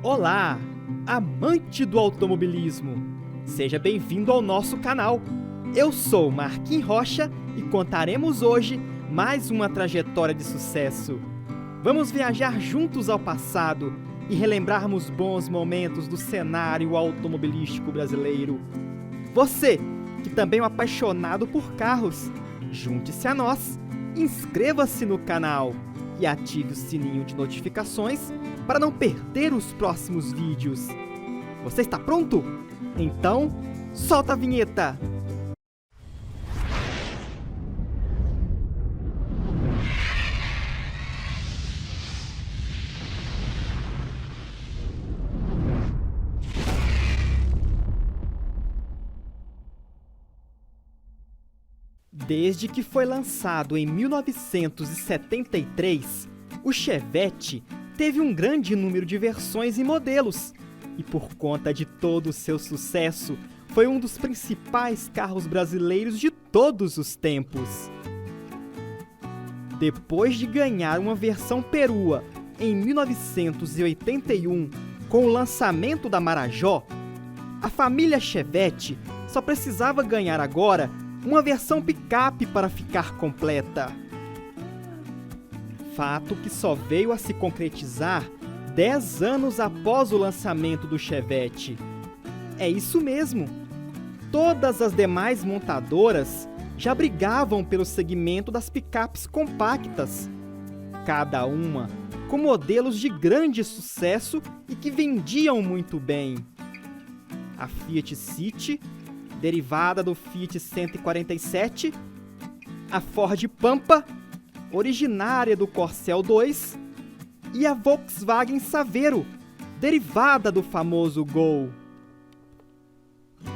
Olá, amante do automobilismo! Seja bem-vindo ao nosso canal. Eu sou Marquinhos Rocha e contaremos hoje mais uma trajetória de sucesso. Vamos viajar juntos ao passado e relembrarmos bons momentos do cenário automobilístico brasileiro. Você, que também é um apaixonado por carros, junte-se a nós, inscreva-se no canal e ative o sininho de notificações para não perder os próximos vídeos. Você está pronto? Então, solta a vinheta! Desde que foi lançado em 1973, o Chevette teve um grande número de versões e modelos, e por conta de todo o seu sucesso, foi um dos principais carros brasileiros de todos os tempos. Depois de ganhar uma versão perua em 1981 com o lançamento da Marajó, a família Chevette só precisava ganhar agora uma versão picape para ficar completa. Fato que só veio a se concretizar 10 anos após o lançamento do Chevette. É isso mesmo! Todas as demais montadoras já brigavam pelo segmento das picapes compactas, cada uma com modelos de grande sucesso e que vendiam muito bem. A Fiat City, derivada do Fiat 147, a Ford Pampa, originária do Corcel 2, e a Volkswagen Saveiro, derivada do famoso Gol.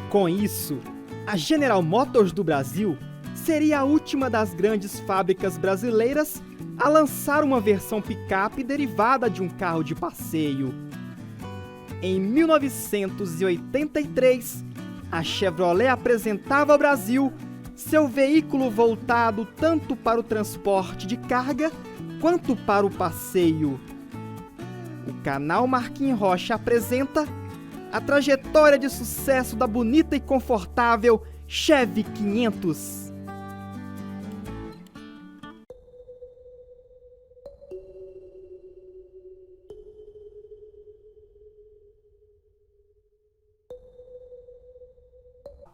Com isso, a General Motors do Brasil seria a última das grandes fábricas brasileiras a lançar uma versão picape derivada de um carro de passeio. Em 1983, a Chevrolet apresentava ao Brasil seu veículo voltado tanto para o transporte de carga quanto para o passeio. O canal Marquinhos Rocha apresenta a trajetória de sucesso da bonita e confortável Chevy 500.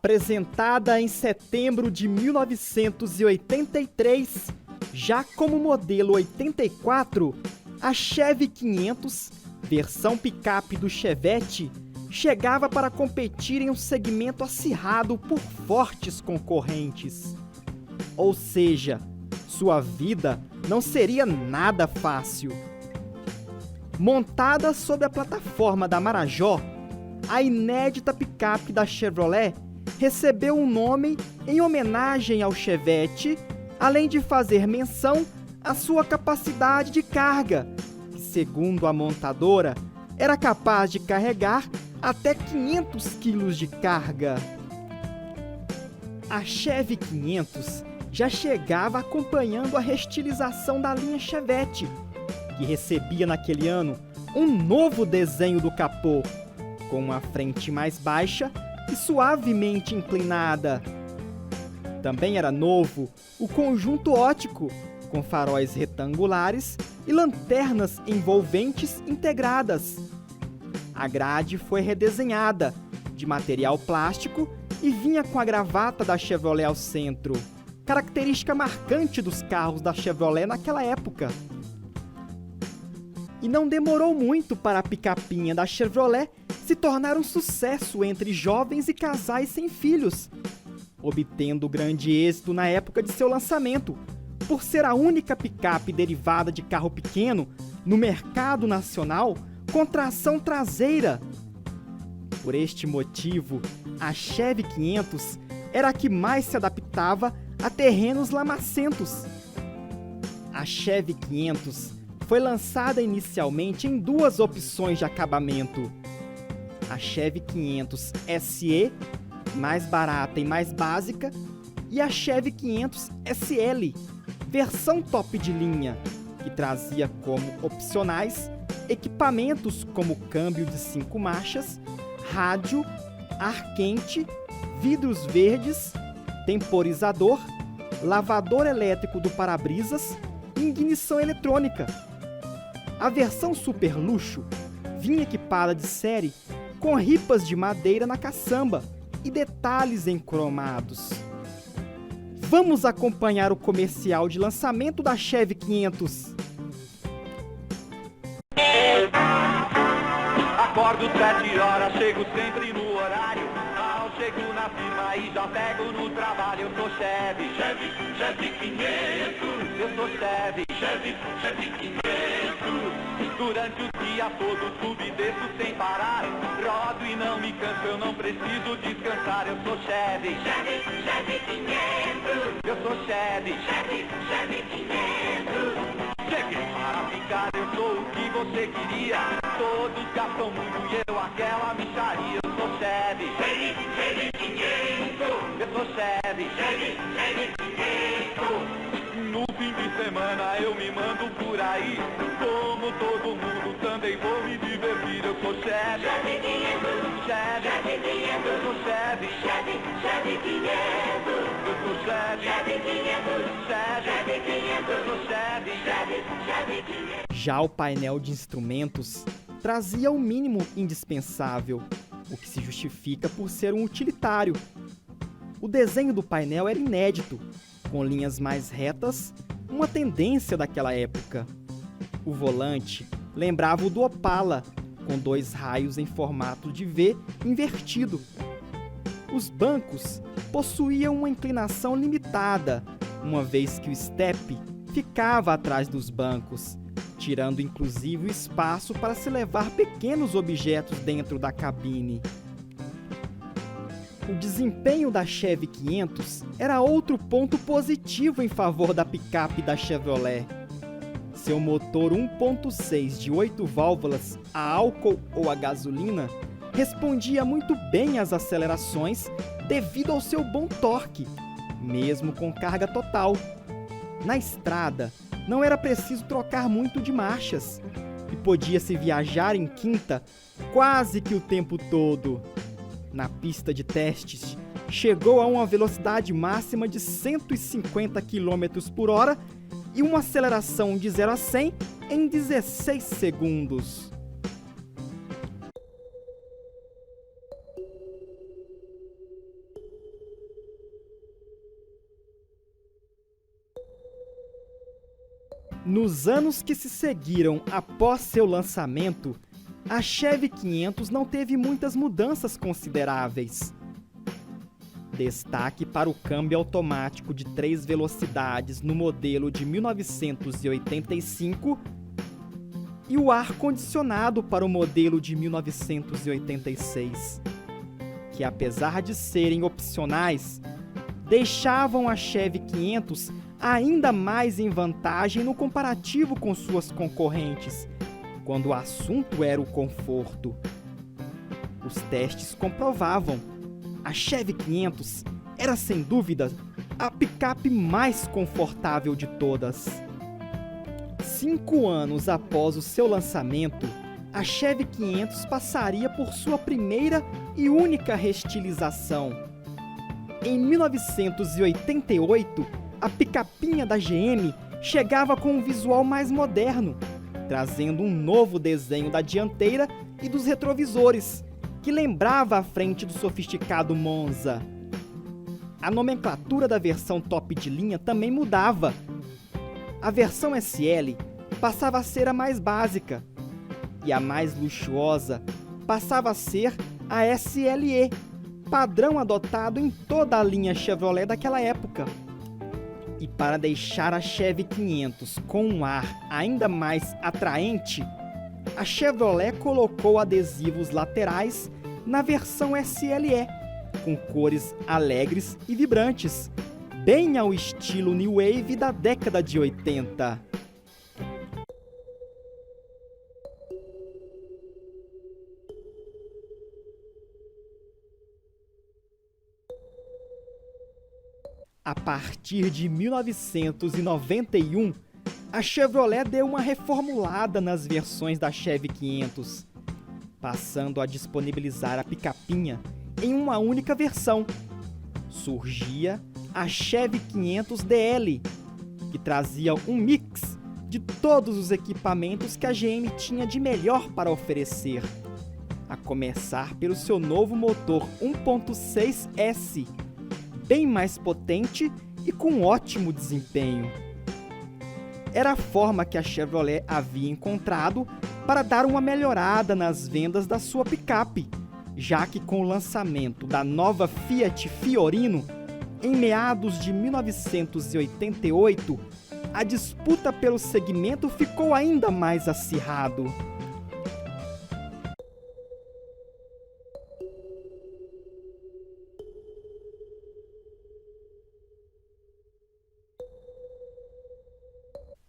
Apresentada em setembro de 1983, já como modelo 84, a Chevy 500, versão picape do Chevette, chegava para competir em um segmento acirrado por fortes concorrentes. Ou seja, sua vida não seria nada fácil. Montada sobre a plataforma da Marajó, a inédita picape da Chevrolet recebeu um nome em homenagem ao Chevette, além de fazer menção à sua capacidade de carga, que, segundo a montadora, era capaz de carregar até 500 kg de carga. A Chevy 500 já chegava acompanhando a restilização da linha Chevette, que recebia naquele ano um novo desenho do capô, com uma frente mais baixa e suavemente inclinada. Também era novo o conjunto óptico, com faróis retangulares e lanternas envolventes integradas. A grade foi redesenhada, de material plástico, e vinha com a gravata da Chevrolet ao centro, característica marcante dos carros da Chevrolet naquela época. E não demorou muito para a picapinha da Chevrolet se tornar um sucesso entre jovens e casais sem filhos, obtendo grande êxito na época de seu lançamento, por ser a única picape derivada de carro pequeno no mercado nacional com tração traseira. Por este motivo, a Chevy 500 era a que mais se adaptava a terrenos lamacentos. A Chevy 500 foi lançada inicialmente em duas opções de acabamento: a Chevy 500 SE, mais barata e mais básica, e a Chevy 500 SL, versão top de linha, que trazia como opcionais equipamentos como câmbio de 5 marchas, rádio, ar quente, vidros verdes, temporizador, lavador elétrico do para-brisas e ignição eletrônica. A versão super luxo vinha equipada de série com ripas de madeira na caçamba e detalhes em cromados. Vamos acompanhar o comercial de lançamento da Chevy 500. Acordo 7 horas, chego sempre no horário. Ao chego na firma e já pego no trabalho. Eu sou Chevy, Chevy 500. Eu sou Chevy, Chevy 500. Durante o dia todo subo e desço sem parar. Rodo e não me canso, eu não preciso descansar. Eu sou Chevy, Chevy 500. Eu sou Chevy, Chevy 500. Cheguei para ficar, eu sou o que você queria. Todos gastam muito e eu aquela micharia. Eu sou Chevy, Chevy 500. Eu sou Chevy, Chevy 500. No fim de semana eu me mando por aí. Como todo mundo também vou me divertir. Eu sou Chevy, Chevy 500. Chevy 500. Eu sou Chevy, Chevy 500. Eu sou Chevy, Chevy 500. Chevy 500. Eu sou Chevy, Chevy 500. Já o painel de instrumentos trazia o mínimo indispensável, o que se justifica por ser um utilitário. O desenho do painel era inédito, com linhas mais retas, uma tendência daquela época. O volante lembrava o do Opala, com 2 raios em formato de V invertido. Os bancos possuíam uma inclinação limitada, uma vez que o step ficava atrás dos bancos, tirando inclusive o espaço para se levar pequenos objetos dentro da cabine. O desempenho da Chevy 500 era outro ponto positivo em favor da picape da Chevrolet. Seu motor 1.6 de 8 válvulas a álcool ou a gasolina respondia muito bem às acelerações devido ao seu bom torque, mesmo com carga total. Na estrada, não era preciso trocar muito de marchas e podia-se viajar em quinta quase que o tempo todo. Na pista de testes, chegou a uma velocidade máxima de 150 km por hora e uma aceleração de 0 a 100 em 16 segundos. Nos anos que se seguiram após seu lançamento, a Chevy 500 não teve muitas mudanças consideráveis. Destaque para o câmbio automático de 3 velocidades no modelo de 1985 e o ar-condicionado para o modelo de 1986, que apesar de serem opcionais, deixavam a Chevy 500 ainda mais em vantagem no comparativo com suas concorrentes, quando o assunto era o conforto. Os testes comprovavam. A Chevy 500 era, sem dúvida, a picape mais confortável de todas. 5 anos após o seu lançamento, a Chevy 500 passaria por sua primeira e única restilização. Em 1988, a picapinha da GM chegava com um visual mais moderno, trazendo um novo desenho da dianteira e dos retrovisores, que lembrava a frente do sofisticado Monza. A nomenclatura da versão top de linha também mudava. A versão SL passava a ser a mais básica, e a mais luxuosa passava a ser a SLE, padrão adotado em toda a linha Chevrolet daquela época. E para deixar a Chevy 500 com um ar ainda mais atraente, a Chevrolet colocou adesivos laterais na versão SLE, com cores alegres e vibrantes, bem ao estilo New Wave da década de 80. A partir de 1991, a Chevrolet deu uma reformulada nas versões da Chevy 500, passando a disponibilizar a picapinha em uma única versão. Surgia a Chevy 500 DL, que trazia um mix de todos os equipamentos que a GM tinha de melhor para oferecer, a começar pelo seu novo motor 1.6S, bem mais potente e com ótimo desempenho. Era a forma que a Chevrolet havia encontrado para dar uma melhorada nas vendas da sua picape, já que com o lançamento da nova Fiat Fiorino, em meados de 1988, a disputa pelo segmento ficou ainda mais acirrado.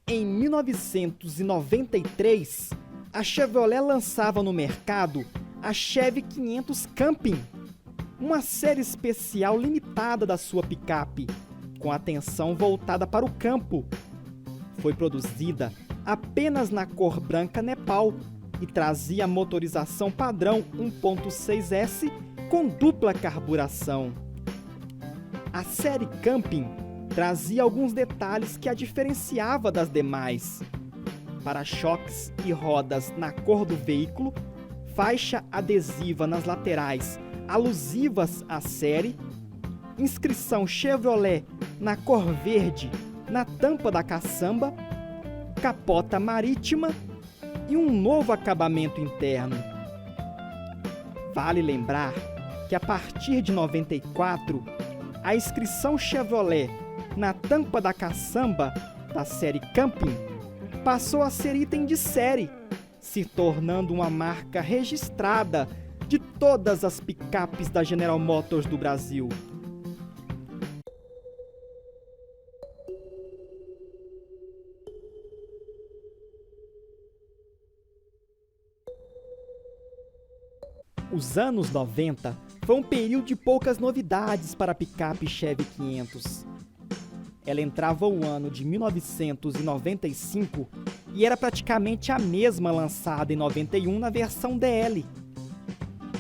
Em 1993, a Chevrolet lançava no mercado a Chevy 500 Camping, uma série especial limitada da sua picape, com atenção voltada para o campo. Foi produzida apenas na cor branca Nepal e trazia motorização padrão 1.6S com dupla carburação. A série Camping trazia alguns detalhes que a diferenciava das demais: para-choques e rodas na cor do veículo, faixa adesiva nas laterais alusivas à série, inscrição Chevrolet na cor verde na tampa da caçamba, capota marítima e um novo acabamento interno. Vale lembrar que a partir de 94, a inscrição Chevrolet na tampa da caçamba da série Camping passou a ser item de série, se tornando uma marca registrada de todas as picapes da General Motors do Brasil. Os anos 90 foi um período de poucas novidades para a picape Chevy 500. Ela entrava o ano de 1995 e era praticamente a mesma lançada em 91 na versão DL.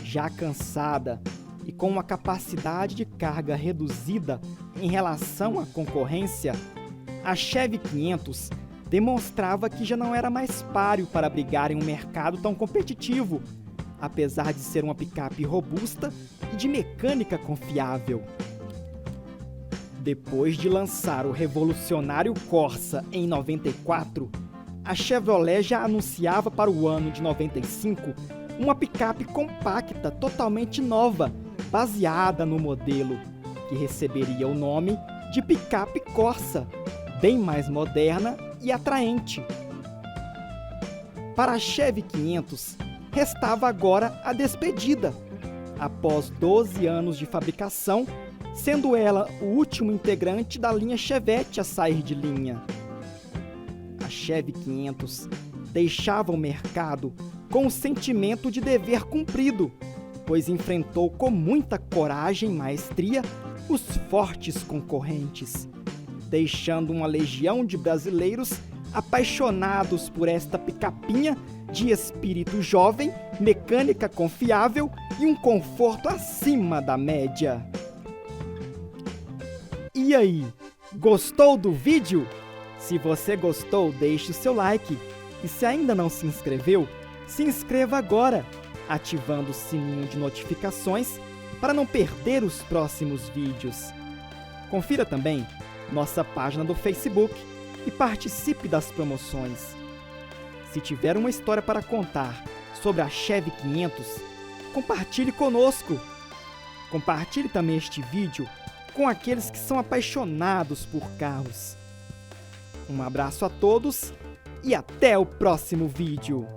Já cansada e com uma capacidade de carga reduzida em relação à concorrência, a Chevy 500 demonstrava que já não era mais páreo para brigar em um mercado tão competitivo, apesar de ser uma picape robusta e de mecânica confiável. Depois de lançar o revolucionário Corsa em 94, a Chevrolet já anunciava para o ano de 95 uma picape compacta totalmente nova, baseada no modelo, que receberia o nome de picape Corsa, bem mais moderna e atraente. Para a Chevy 500, restava agora a despedida, após 12 anos de fabricação, sendo ela o último integrante da linha Chevette a sair de linha. A Chevy 500 deixava o mercado com o sentimento de dever cumprido, pois enfrentou com muita coragem e maestria os fortes concorrentes, deixando uma legião de brasileiros apaixonados por esta picapinha de espírito jovem, mecânica confiável e um conforto acima da média. E aí, gostou do vídeo? Se você gostou, deixe o seu like. E se ainda não se inscreveu, se inscreva agora, ativando o sininho de notificações para não perder os próximos vídeos. Confira também nossa página do Facebook e participe das promoções. Se tiver uma história para contar sobre a Chevy 500, compartilhe conosco. Compartilhe também este vídeo com aqueles que são apaixonados por carros. Um abraço a todos e até o próximo vídeo!